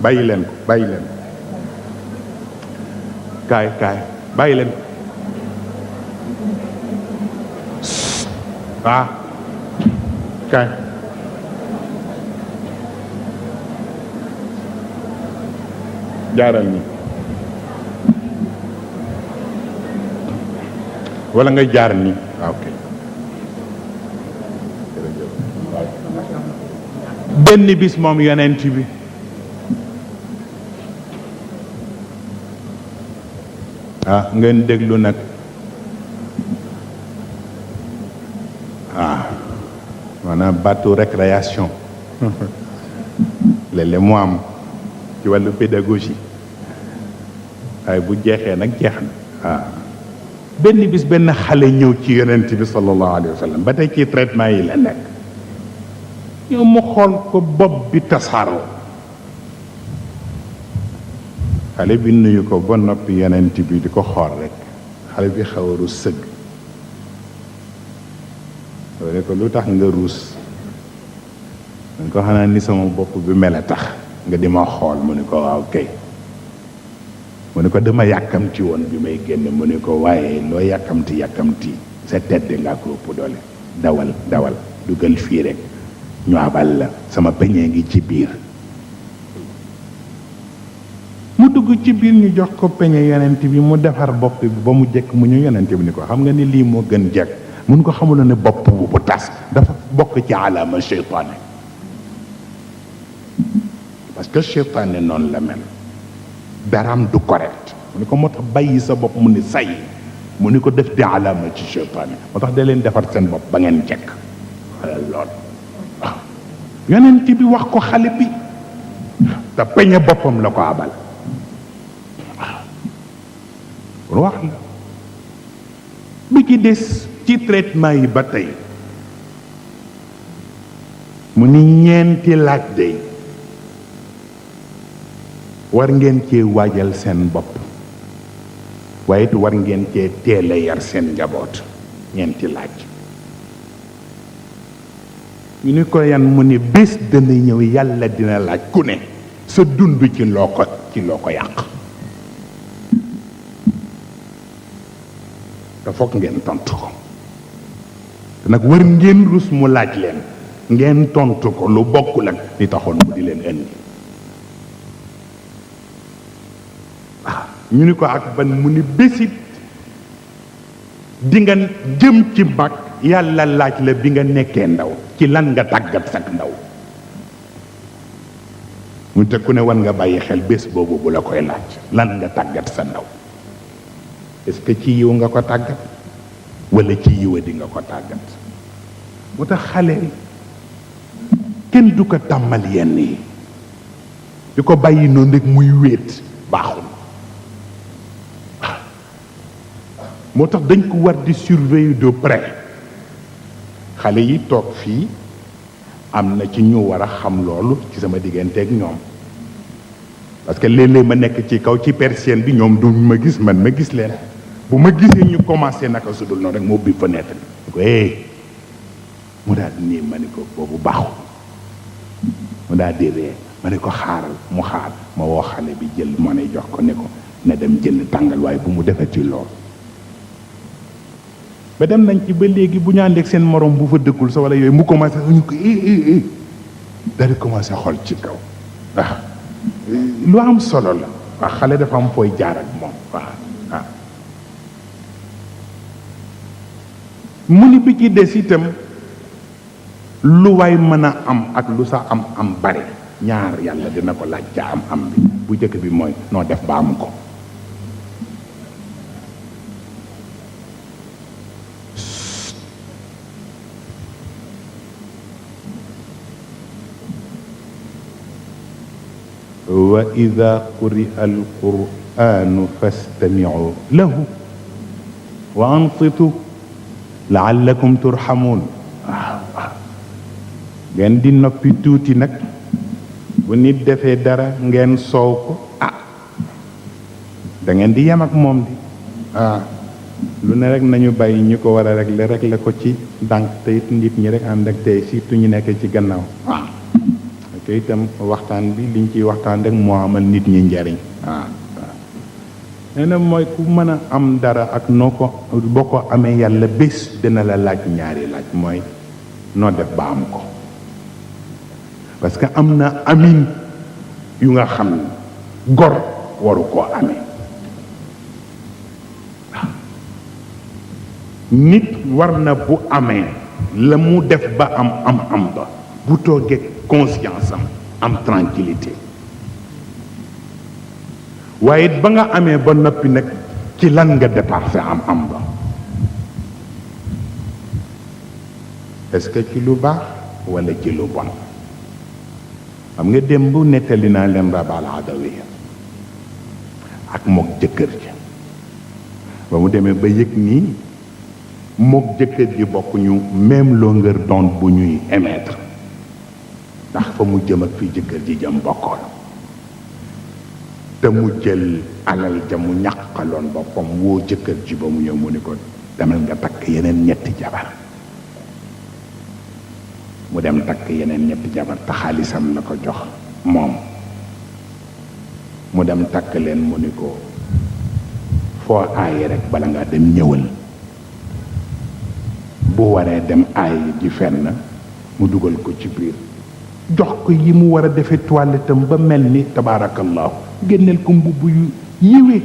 Speaker 1: bàyyi leen ko kaay bàyyi leen ko waaw kaay jaaral ni wala nga jaar ni waaw kay benn bis moom yonent bi ngeen déglu nag maanaam bateau récréation léeg-léeg mu am ci wàllu pédagogie waaye bu jeexee nag jeex na benn bis benn xale ñëw ci yonent bi sallallahu alayhi wa sallam ba tey ci traitement yi la nekk ñëw mu xool ko bopp bi tasaaroo xale bi nuyu ko ba noppi yonent bi di ko xool rek xale bi xaw a rus sëgg ne ko lu tax nga ruus mu ne ko xanaa ni sama bopp bi mel a tax nga di ma xool mu ne ko waaw kay mu ne ko dama yàkkamti woon bi may génn mu ne ko waaye loo yàkkamti sa tedd nga ko ëpp doole dawal dugal fii rek ñu abal la sama peñee ngi ci biir mu dugg ci biir ñu jox ko peñe yonent bi mu defar bopp bi ba mu jekk mu ñu yonent bi ni ko xam nga ni lii moo gën jekk mun ko xamula ne bopp bu tas dafa bokk ci alaama seytaane parce que seytaane noonu la mel daraam du correct mu ni ko moo tax bàyyi sa bopp mu ni say mu ni ko def di alaama ci seytaane moo tax da leen defar seen bopp ba ngeen jekk lool waaw yonent bi wax ko xale bi te peñe boppam la ko abal waaw wax la bi ci des ci traitement yi ba tey mu ni ñeenti laaj day war ngeen cee waajal seen bopp waaye it war ngeen cee teel a yar seen njaboot ñeenti laaj ñu ni ko yan mu ni bés dana ñëw yàlla dina laaj ku ne sa dund ci loo ko yàq te foog ngeen tontu ko te nag war ngeen rus mu laaj leen ngeen tontu ko lu bokkul ak li taxoon mu di leen indi ñu ni ko ak ban mu ni bésit di nga jëm ci mag yàlla laaj la bi nga nekkee ndaw ci lan nga tàggat sak ndaw mu te ku ne wan nga bàyyi xel bés boobu bu la koy laaj lan nga tàggat sa ndaw est-ce que ci yiw nga ko tàggat wala ci yiwa di nga ko tàggat moo tax xale kenn du ko tàmmal yenn yi di ko bàyyi noonu rek muy wéet baaxul moo tax dañ ko war di surveiller de près xale yi toog fii am na ci ñu war a xam loolu ci sama digganteeg ñoom parce que léeg-léeg ma nekk ci kaw ci persienne bi ñoom duñ ma gis man ma gis leen bu ma gisee ñu commencé naka sudul noonu rek moo ubbi fenêtre bi ko mu daal di nii ma ne ko boobu baaxul mu daal di ree ma ne ko xaaral mu xaar ma woo xale bi jël moo ne jox ko ne ko na dem jënd tàngal waaye bu mu defee ci lool ba dem nañ ci ba léegi bu ñu àndeek seen morom bu fa dëkkul sa wala yooyu mu commencé ñu ko daal di commencé xool ci kaw waaw lu am solo la waaw xale dafa am fooy jaar ak moom waaw waaw mu ni bi ci des itam lu waay mën a am ak lu sa am bari ñaar yàlla dina ko laaj ca am bi bu njëkk bi mooy noo def ba am ko wa ida quri'a alquranu fastami'u lahu wa ansitu la'allakum turhamun ngeen di noppi tuuti nag bu nit defee dara ngeen soow ko da ngeen di yem ak moom di lu ne rek nañu bàyyi ñu ko war a régler ko ci ndànk te it nit ñi rek ànd ak tey surtout ñu nekk ci gannaaw te itam waxtaan bi liñ ciy waxtaan rek moo amal nit ñi njariñ nee na mooy ku mën a am dara ak noo ko boo ko amee yàlla bés dina la laaj ñaari laaj mooy noo def ba am ko parce que am na amin yu nga xam ne gor waru koo amee nit war na bu amee la mu def ba am ba bu toogee conscience am tranquillité waaye ba nga amee ba noppi nag ci lan nga dépensé am ba est-ce que ci lu baax wala ci lu bon xam nga démb nettali naa leen Rabal Adawiya ak mook jëkkër ji ba mu demee ba yëg nii mook jëkkër ji bokkuñu même longueur d'onde bu ñuy émettre ndax fa mu jëm ak fi jëkkër ji jëm bokkoon te mu jël alal ja mu ñàqaloon boppam woo jëkkër ji ba mu ñëw mu ni ko demal nga takk yeneen ñetti jabar mu dem takk yeneen ñetti jabar te xaalisam la ko jox moom mu dem takk leen mu ni ko foo aaye rek bala nga dem ñëwal bu waree dem aaye ji fenn mu dugal ko ci biir jox ko yi mu war a defee toilettam ba mel ni tabaarakallahu génneel ko mbubb yu yiwee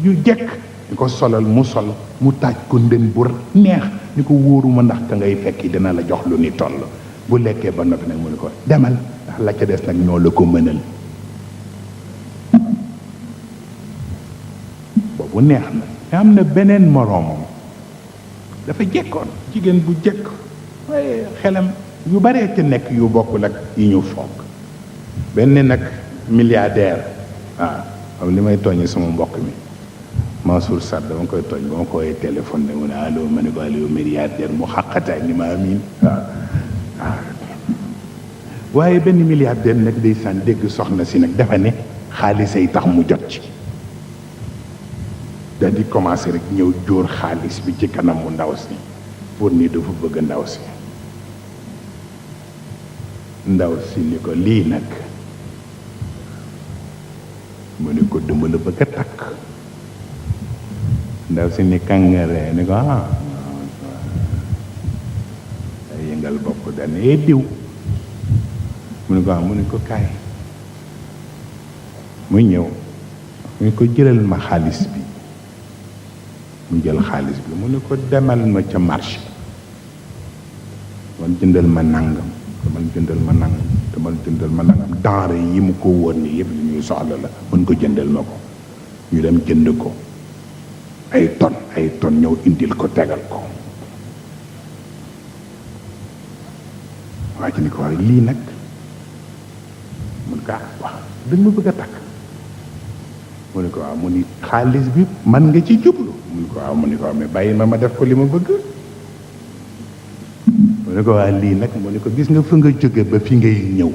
Speaker 1: yu jekk ni ko solal mu sol mu taaj ko ndën bu neex ni ko wóoruma ndax ka ngay fekki dina la jox lu ni toll bu lekkee ba noppi nag mu ni ko demal ndax la ca des nag ñoo la ko mënal boobu neex na te am na beneen moroomam dafa jekkoon jigéen bu jekk waaye xelam yu baree ca nekk yu bokkul ak yi ñu foog benn nag milliardaire am li may tooñee sama mbokk mi Mansour Sarr dama koy tooñ ba ma ko woowee téléphone ne mu ne allo ma ne ko allo milliardaire mu xaqataay ni ma amiin waaye benn milliardaire nag day saan dégg soxna si nag dafa ne xaalisay tax mu jot ci da di commencé rek ñëw jóor xaalis bi ci kanamu ndaw si pour ni dafa bëgg ndaw si ni ko lii nag mu ne ko dama la bëgg a takk ndaw si ni kàngaree ni ko ay yëngal bopp dane diw mu ne ko kaay muy ñëw mu ne ko jëlal ma xaalis bi mu jël xaalis bi mu ne ko demal ma ca marché man jëndal ma nangam demal jëndal ma nangam demal jëndal ma nangam denrée yi mu ko wóor ni yëpp li ñuy soxla la mën ko jëndal ma ko ñu dem jënd ko ay tonnes ñëw indil ko tegal ko waa ji ni ko waaye lii nag mun ko wax dañ ma bëgg a takk mu ne ko waaw mu ni xaalis bi man nga ci jublu mu ne ko waaw mu ne ko waaw mais bàyyi ma def ko li ma bëgg mu ne ko waa lii nag mu ne ko gis nga fa nga jóge ba fi ngay ñëw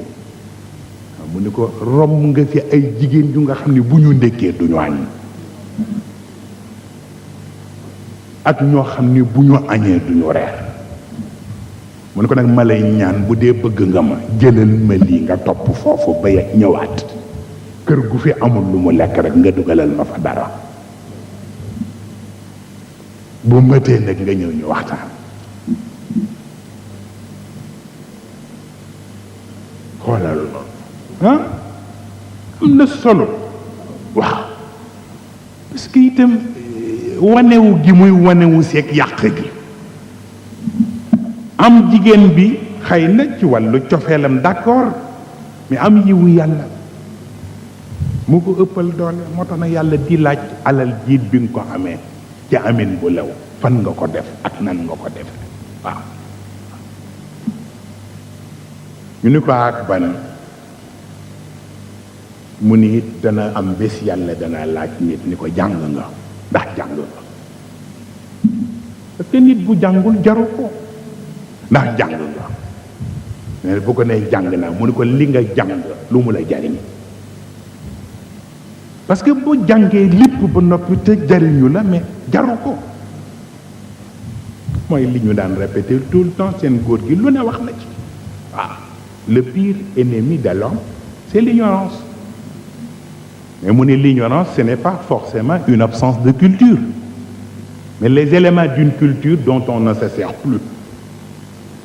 Speaker 1: mu ne ko romb nga fi ay jigéen yu nga xam ne bu ñu ndekkee duñu añ ak ñoo xam ne bu ñu añee duñu reer mu ne ko nag ma lay ñaan bu dee bëgg nga ma jëlal ma lii nga topp foofu ba ñëwaat kër gu fi amul lu mu lekk rek nga dugalal ma fa dara bu mëtee nag nga ñëw ñu waxtaan xoolal loolu am na solo waaw parce que itam wanewu gi muy wanewu seeg yàq gi am jigéen bi xëy na ci wàllu cofeelam d'accord mais am yiwu yàlla mu ko ëppal doole moo tax na yàlla di laaj alal jiit bi nga ko amee ci amin bu lew fan nga ko def ak nan nga ko def waaw ñu ni ko ak ban mu ni dana am bés yàlla dana laaj nit ni ko jàng nga ndax jàng nga parce que nit bu jàngul jaru ko ndax jàng nga mais bu ko nee jàng naa mu ni ko li nga jàng lu mu la jariñ parce que boo jàngee lépp ba noppi te jariñu la mais jaru ko mooy li ñu daan répéter tout le temps seen góor gi lu ne wax na ci waaw le pire ennemi de l'homme c'est l'ignorance mais mu ne l'ignorance ce n'est pas forcément une absence de culture mais les éléments d'une culture dont on ne se sert plus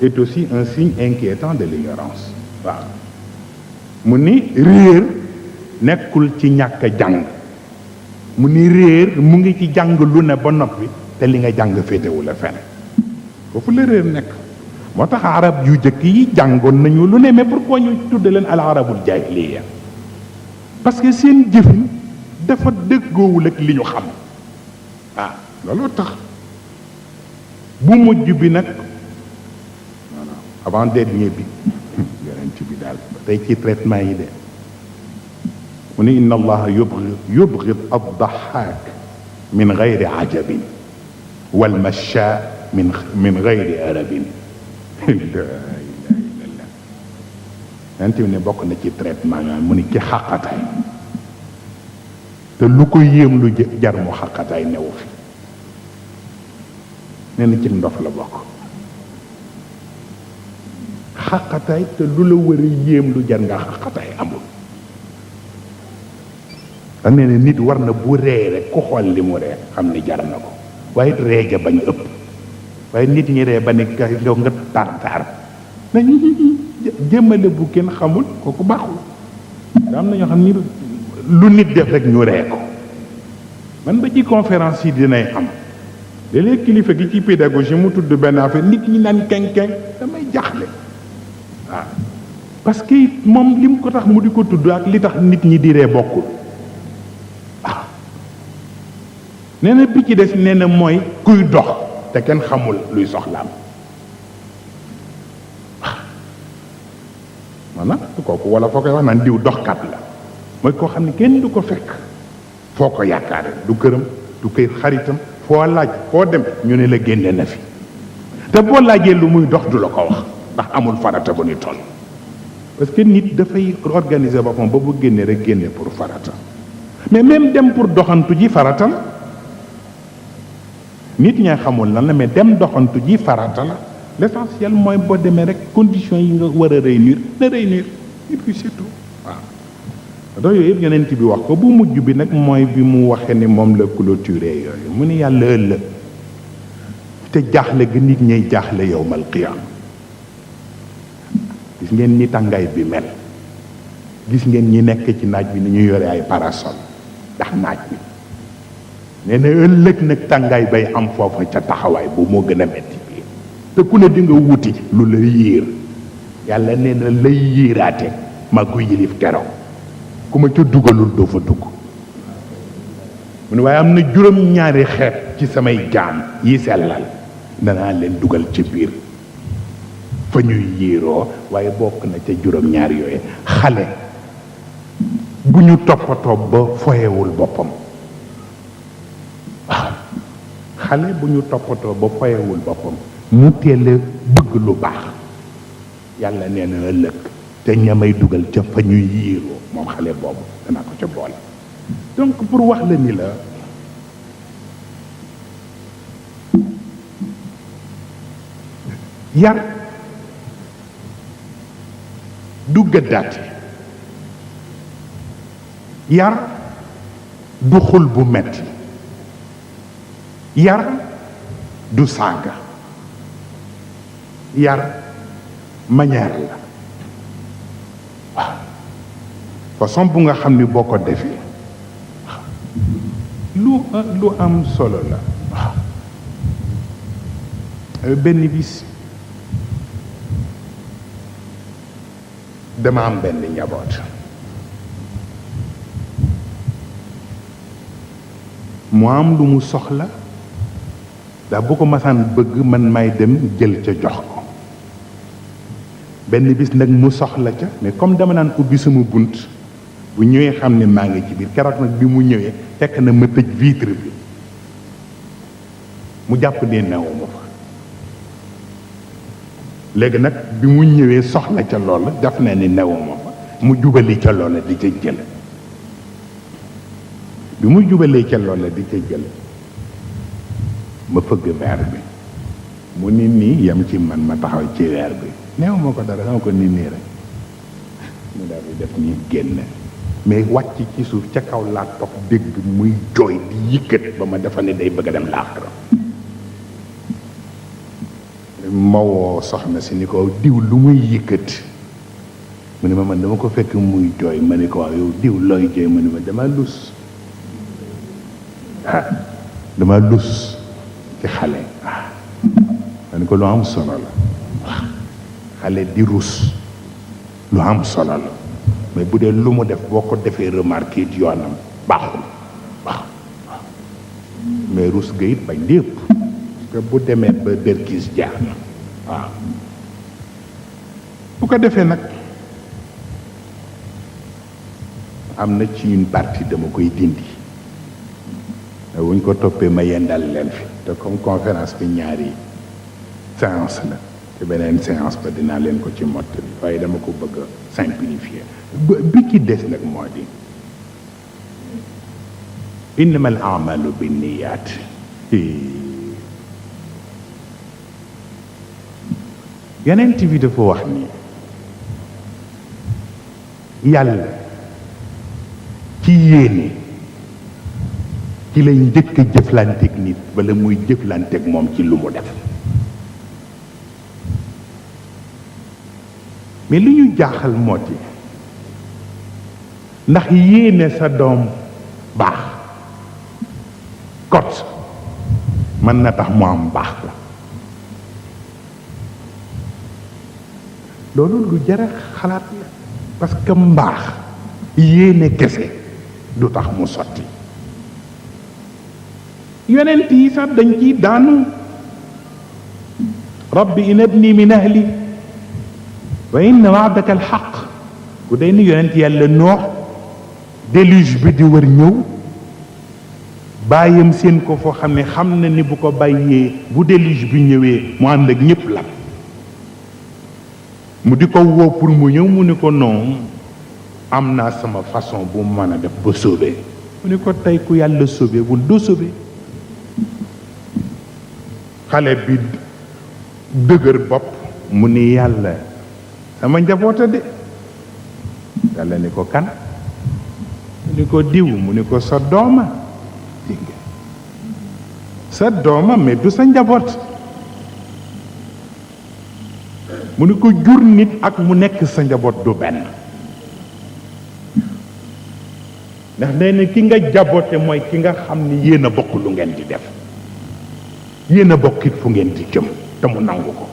Speaker 1: est aussi un signe inquiétant de l'ignorance waaw mu ni réer nekkul ci ñàkk a jàng mu ni réer mu ngi ci jàng lu ne ba noppi te li nga jàng féetewu la fen foofu la réer nekk moo tax arab yu jëkk yi jàngoon nañu lu ne mais pourquoi ñu tudde leen al arabul jahiliya parce que seen jëfin dafa dëggoowul ak li ñu xam looloo tax bu mujj bi nag avant dernier bi yonent bi daal ba tey ci traitement yi de mu ne inna allaha yubghid ad-dahhak min ghayri ajabin wal masha min ghayri arabin la ilaha illallah yonent bi ne bokk na ci traitement nga mu ni ci xaqataay te lu ko yéem lu jar mu xaqataay newu fi nee na ci ndof la bokk xaqataay te lu la war a yéem lu jar nga xaqataay amul da nee na nit war na bu ree rek ku xool li mu ree xam ni jar na ko waaye ree ja bañ ëpp waaye nit ñi ree ba ne yow nga tar na jëmmale bu kenn xamul kooku baaxul da am na ñoo xam ni lu nit def rek ñu ree ko man ba ci conférence yi dinay am léeg-léeg kilifa gi ci pédagogie mu tudd benn affaire nit ñi naan kenken damay jaxle waaw parce que moom li mu ko tax mu di ko tudd ak li tax nit ñi di ree bokkul waaw nee na bi ci des nee na mooy kuy dox te kenn xamul luy soxlaam waaw maanaam kooku wala foo koy wax naan diw doxkat la mooy koo xam ne kenn du ko fekk foo ko yaakaare du këram du kër xaritam foo laaj foo dem ñu ne la génne na fi te boo laajee lu muy dox du la ko wax ndax amul farata bu ni toll parce que nit dafay organiser boppam ba bu génne rek génne pour farata mais même dem pour doxantu ji farata la nit ñaa xamul lan la mais dem doxantu ji farata la l'essentiel mooy boo demee rek conditions yi nga war a réunir na réunir et puis c'est tout waaw donc yooyu yëpp yonent bi wax ko bu mujj bi nag mooy bi mu waxee ni moom la clôturé yooyu mu ni yàlla ëllëg te jaaxle ga nit ñay jaaxle yowmal qiyaam gis ngeen ni tàngaay bi mel gis ngeen ñi nekk ci naaj bi ni ñu yore ay parasol ndax naaj bi nee na ëllëg nag tàngaay bay am foofa ca taxawaay bu moo gën a metti bi te ku ne di nga wuti lu la yiir yàlla nee na lay yiiraate maa ko yilif keroog ku ma ca dugalul doo fa dugg mu ne waaye am na juróom-ñaari xeet ci samay jaam yi sellal danaa leen dugal ci biir fa ñuy yiiroo waaye bokk na ca juróom-ñaar yooyu xale bu ñu toppatoo ba foyewul boppam waaw xale bu ñu toppatoo ba foyewul boppam mu teel a bëgg lu baax yàlla nee na ëllëg te ñamay dugal ca fa ñuy yiiroo moom xale boobu danaa ko ca boole donc pour wax la ni la yar du gëddaate yar du xul bu metti yar du saaga yar manière la waaw façon bu nga xam ni boo ko defee lu am solo la waaw benn bis dama am benn njaboot mu am lu mu soxla ndax bu ko masaan bëgg man may dem jël ca jox ko benn bis nag mu soxla ca mais comme dama naan ubbi sama bunt bu ñëwee xam ne maa ngi ci biir keroog nag bi mu ñëwee fekk na ma tëj vitre bi mu jàpp ne newuma fa léegi nag bi mu ñëwee soxla ca loola def na ni newuma fa mu jubali ca loola di ca jël bi mu jubalee ca loola di ca jël ma fëgg verre bi mu ni nii yem ci man ma taxaw ci verre bi newuma ko dara dama ko ni nii rek mu daal di def nii génn mais wàcc ci suuf ca kaw laa toog dégg muy jooy di yëkkat ba ma defa ne day bëgg a dem laaxira ma woo soxna si ni ko diw lu muy yëkkat mu ne ma man dama ko fekk muy jooy ma ne ko waaw yow diw looy jooy mu ne ma dama lus dama lus ci xale ma ne ko lu am solo la xale di rus lu am solo la mais bu dee lu mu def boo ko defee remarqué it yoonam baaxul mais rus ga it bañ lépp parce que bu demee ba dërkis jaar na waaw bu ko defee nag am na ci une partie dama koy dindi wuñ ko toppee ma yendal leen fi te comme conférence bi ñaari séance la te beneen séance ba dinaa leen ko ci mottali waaye dama ko bëgg a simplifier bi ci des nag moo di innama al amalu binniyat yonent bi dafa wax ni yàlla ci yéene ci lay njëkk a jëflanteeg nit wala muy jëflanteeg moom ci lu mu def mais li ñu jaaxal moo di ndax yéene sa doom baax kot mën na tax mu am baax la loolu lu jara xalaat la parce que mbaax yéene kese du tax mu sotti yonent yi sax dañ ciy daanu rabbi inabni min ahli wa inna waadaka alxaq ku day ni yonent yàlla noox déluge bi di wër ñëw bàyyam seen ko foo xam ne xam na ni bu ko bàyyee bu déluge bi ñëwee mu ànd ak ñëpp la mu di ko woo pour mu ñëw mu ni ko non am naa sama façon bu mu mën a def ba sauver mu ni ko tey ku yàlla sauver wul doo sauver xale bi dëgër bopp mu ni yàlla sama njaboota de yàlla ni ko kan mu ni ko diw mu ni ko sa dooma sa dooma mais du sa njaboot mu ni ko jur nit ak mu nekk sa njaboot du benn ndax nee na ki nga jaboote mooy ki nga xam ni yéen a bokk lu ngeen di def yéen a bokkit fu ngeen di jëm te mu nangu ko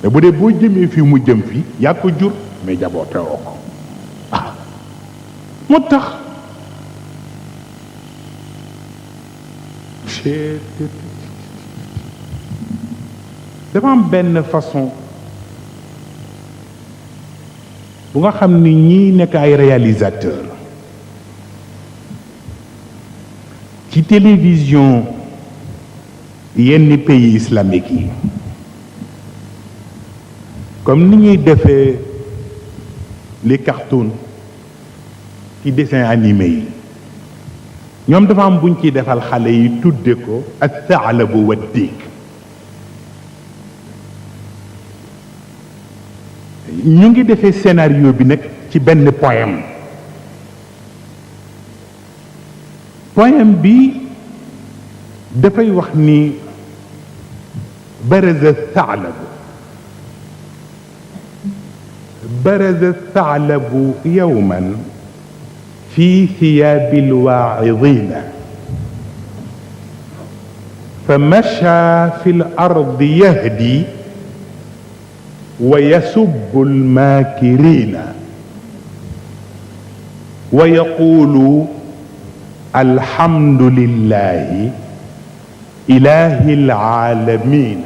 Speaker 1: te bu dee boo jëmee fii mu jëm fii yaa ko jur mais jaboote woo ko waaw moo tax dafa am benn façon bu nga xam ni ñii nekk ay réalisateur ci télévision yenn pays islamique yi comme ni ñuy defee les cartoons ci dessin animé yi ñoom dafa am buñ ciy defal xale yi tudde ko athalabu wa diig ñu ngi defee scénario bi nag ci benn poème bi dafay wax ni baraza thalabu برز الثعلب يوما في ثياب الواعظين فمشى في الأرض يهدي ويسب الماكرين ويقول الحمد لله إله العالمين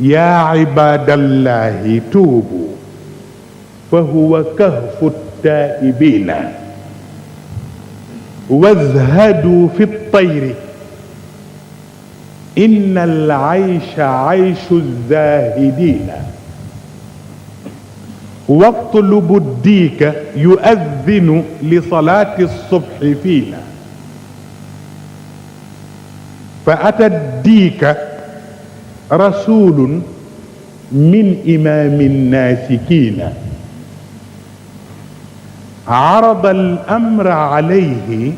Speaker 1: يا عباد الله توبوا فهو كهف التائبين وازهدوا في الطير إن العيش عيش الزاهدين واطلبوا الديك يؤذن لصلاة الصبح فينا فأتى الديك رسول من إمام الناسكين عرض الأمر عليه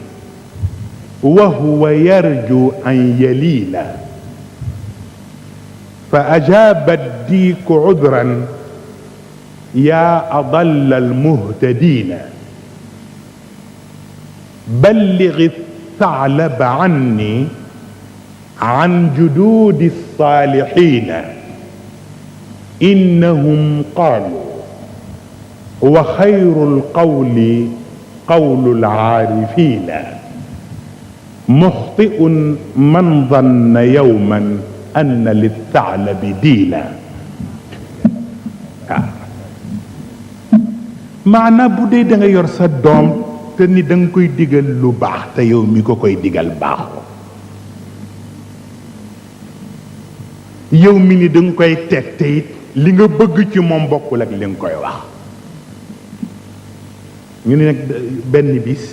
Speaker 1: وهو يرجو أن يلين فأجاب الديك عذرا يا أضل المهتدين بلغ الثعلب عني عن جدود الصالحين إنهم قالوا وخير القول قول العارفين مخطئ من ظن يوما أن للثعلب دينا maana bu dee da nga yor sa doom te ni da nga koy digal lu baax te yow mi ko koy digal baaxoo yow mi ni da nga koy teg te it li nga bëgg ci moom bokkul ak li nga koy wax ñu ne nag benn bis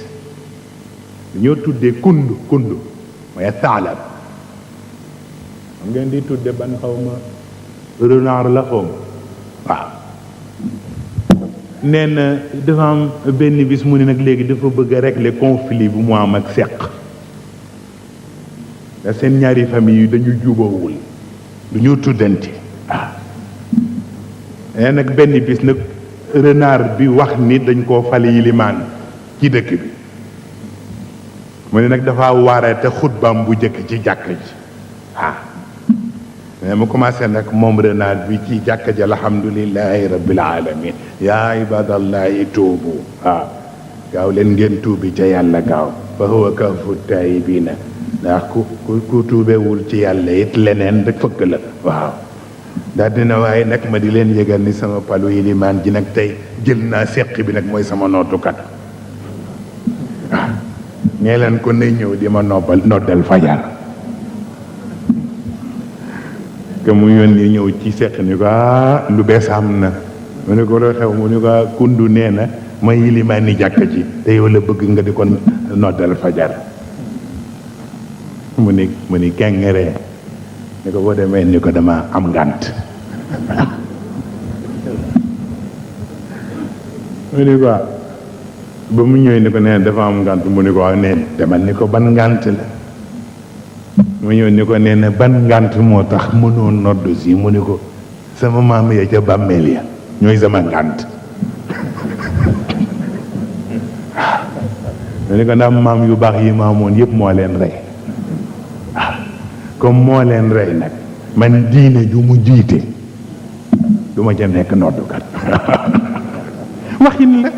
Speaker 1: ñoo tuddee kundu mooy taalab xam ngeen di tudde ban xaw ma renard la xaw ma waaw nee na dafa am benn bis mu ne nag léegi dafa bëgg a régler conflit bu mu am ak seq da seen ñaari famille yi dañu jubawul du ñu tuddante ah nee nag benn bis nag renard bi wax ni dañ koo fale yilimaan ci dëkk bi mu ne nag dafa waarate xutbaam bu jëkk ci jàkk ji ah mais mu commencé nag moom renard bi ci jàkk ji alhamdulilahi rabbil alamin yaa ibadallahi tuubu waaw gaaw leen ngeen tuubi ca yàlla gaaw fa huwa kahfu taayibina ndax ku tuubewul ci yàlla it leneen rek fëkk la waaw daal dina waaye nag ma di leen yëgal ni sama palu yilimaan ji nag tey jël naa seq bi nag mooy sama nootukat waaw nee leen ko nay ñëw di ma noddal fajar que mu yónni ñëw ci seq ni ko lu bees am na mu ne ko loo xew mu ne ko kundu nee na ma yilimaan ni jàkk ci te yow la bëgg nga di ko noddal fajar mu ni kengeree ni ko boo demee ni ko dama am ngànt mu ni ko ba mu ñëwee ni ko nee dafa am ngànt mu ni ko waaw nee demal ni ko ban ngànt la mu ñëw ni ko nee na ban ngànt moo tax mënoo nodd si mu ni ko sama maam ya ca bàmmeel ya ñooy sama ngànt mu ni ko ndax maam yu baax yi ma amoon yëpp moo leen rey comme moo leen rey nag man diine ju mu jiite du ma ca nekk noddukat waxin la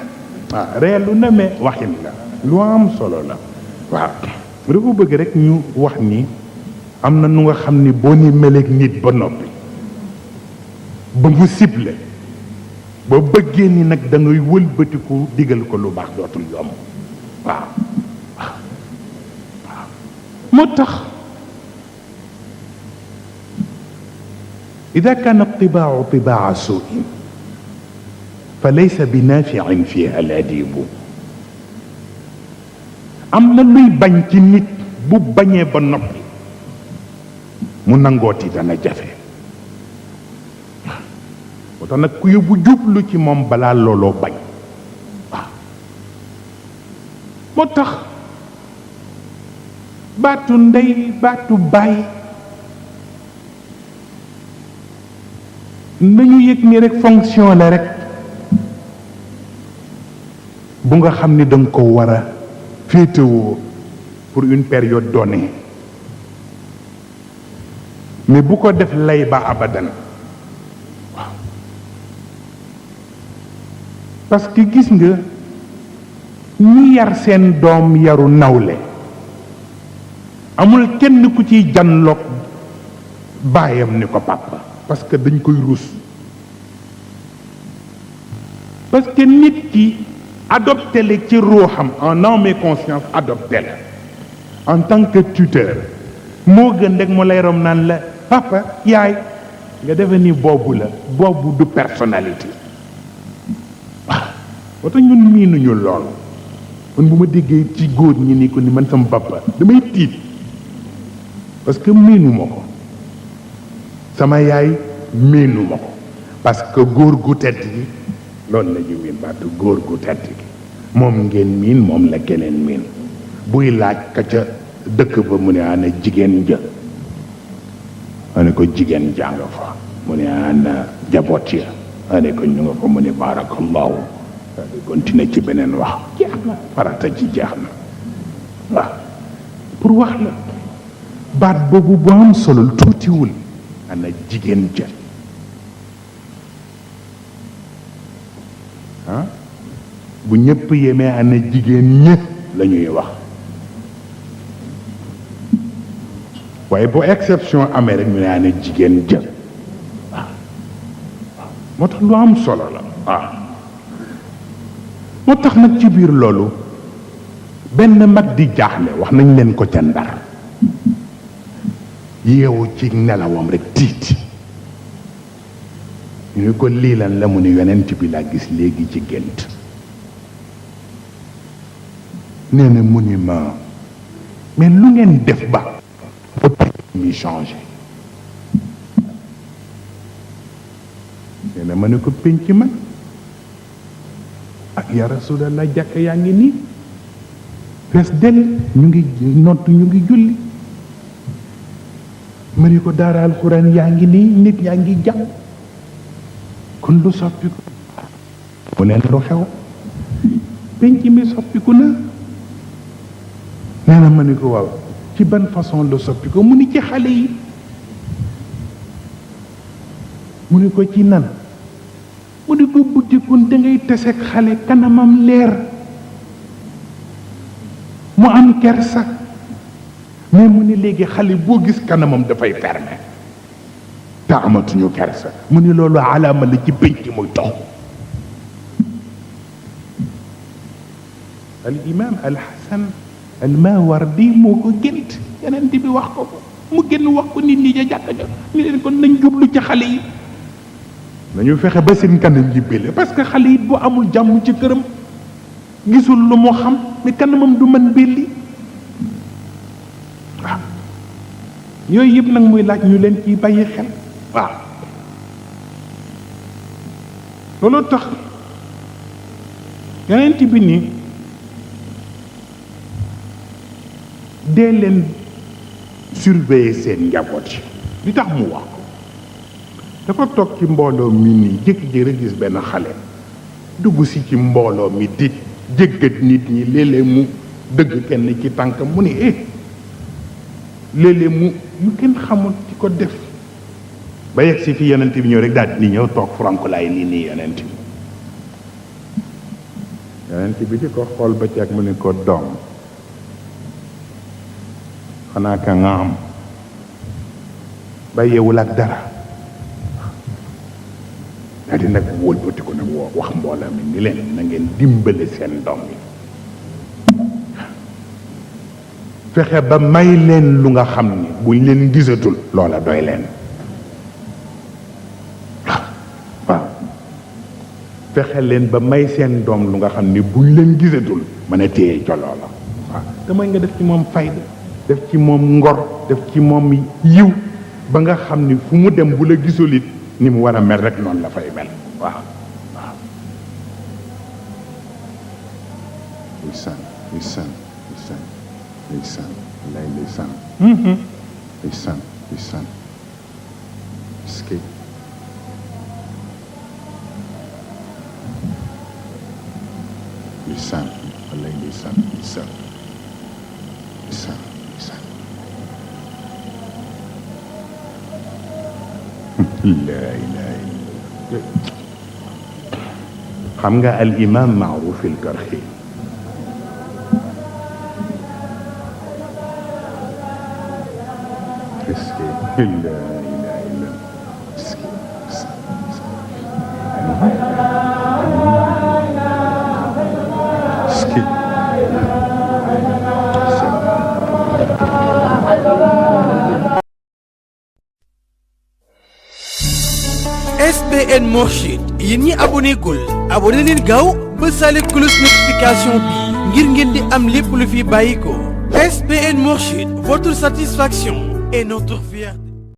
Speaker 1: waaw reelu na mais waxin la lu am solo la waaw dafa bëgg rek ñu wax ni am na nu nga xam ni boo ni meleeg nit ba noppi ba mu ciblé ba bëggee ni nag da ngay wëlbatiku digal ko lu baax dootul yomb waaw waaw waaw moo tax إذا كان الطباع طباع سوء فليس بنافع فيها الأديب am na luy bañ ci nit bu bañee ba noppi mu nangooti dana jafe moo tax nag ku yóbbu jublu ci moom balaa looloo bañ waaw moo tax baatu ndey baatu baay nañu yëg ni rek fonction la rek bu nga xam ni danga ko war a féetewoo pour une période donnée mais bu ko def lay ba abadan waaw parce que gis nga ñi yar seen doom yaru nawle amul kenn ku ciy janloog baayam ni ko papa parce que dañ koy rus parce que nit ki adopté la ci ruuxam en âme et conscience adopté la en tant que tuteur moo gën rek mu lay rom naan la papa yaay nga defe ni boobu la boobu du personnalité waaw moo tax ñun miinuñu lool man bu ma déggee ci góor ñi ni ko ni man sama papa damay tiit parce que miinuma ko sama yaay miinuma ko parce que góor gu tedd gi loolu la ñu miin baatu góor gu tedd gi moom ngeen miin moom la keneen miin buy laaj ka ca dëkk ba mu ne ana jigéen ja ane ko jigéen jàng fa mu ne ana jaboot ya ane ko ñu nga fa mu ne barakallahu continuer ci beneen wax jeex na farata ci jeex na waaw pour wax la baat boobu bu am solo tuutiwul ana jigéen ja ah bu ñëpp yemee ana jigéen ñë la ñuy wax waaye bu exception amee rek ñu ne ana jigéen ja waaw moo tax lu am solo la waaw moo tax nag ci biir loolu benn mag di jaaxle wax nañ leen ko ca Ndar yeewu ci nelawam rek tiit ñu ko lii lan la mu ne yonent bi laa gis léegi ci gént nee na mu ni ma mais lu ngeen def ba mi changé nee na ma ne ko pénc man ak ya rasulallah jàkk yaa ngi nii fees del ñu ngi nott ñu ngi julli ma ne ko daara alxuraan yaa ngi nii nit yaa ngi jàng kon lu soppiku mu ne lu xew penc mi soppiku na nee na ma ne ko waaw ci ban façon lu soppiku mu ni ci xale yi mu ni ko ci nan mu ni ko buddikun da ngay teseeg xale kanamam leer mu am kersa mais mu ni léegi xale boo gis kanamam dafay fermé te amatuñu kersa mu ni loolu alaama la ci pénc muy dox al imam al hasan al mawardi moo ko gént yeneen bi wax ko mu génn wax ko nit ñi ja jàkka ja ni leen kon nañ jublu ci xale yi nañu fexe ba seen kanam jibbile parce que xale yi bu amul jàmm ci këram gisul lu mu xam mais kanamam du mën belli waaw yooyu yëpp nag muy laaj ñu leen ciy bàyyi xel waaw loolu tax yonent bi ni dee leen surveiller seen njaboot yi li tax mu wax ko dafa toog ci mbooloo mi nii jékki-jékki rek gis benn xale dugg si ci mbooloo mi di jéggat nit ñi léeg-léeg mu dëgg kenn ci tànkam mu ni léeg-léeg mu kenn xamul ci ko def ba yegg si fi yonent bi ñëw rek daal di ñëw toog frankulaay lii nii yonent bi di ko xool ba ci ak mu ne ko doom xanaa ka nga am bàyyeewul ak dara daa di nag wëlbati ko nag wax mbooloo mi ni leen na ngeen dimbale seen doom yi fexe ba may leen lu nga xam ni buñ leen gisatul loola doy leen waaw fexe leen ba may seen doom lu nga xam ni buñ leen gisatul mën a téye ca loola waaw te mooy nga def ci moom fayda def ci moom ngor def ci moom yiw ba nga xam ni fu mu dem bu la gisul it ni mu war a mel rek noonu la fay mel waaw waaw ndeysaan ndeysaan ndeysaan ndeysaan lay ndeysaan ndeysaan ndeysaan ski ndeysaan lay ndeysaan ndeysaan ndeysaan لا إله إلا الله خمجة الإمام معروف الكرخي اسكي لا إله إلا الله اسكي اسكي
Speaker 2: SBN Mourchid yéen ñi abonné gul abonné leen gaaw ba sale cloche notification bi ngir ngeen di am lépp lu fi bàyyi ko SBN Mourchid, votre satisfaction est notre fierté.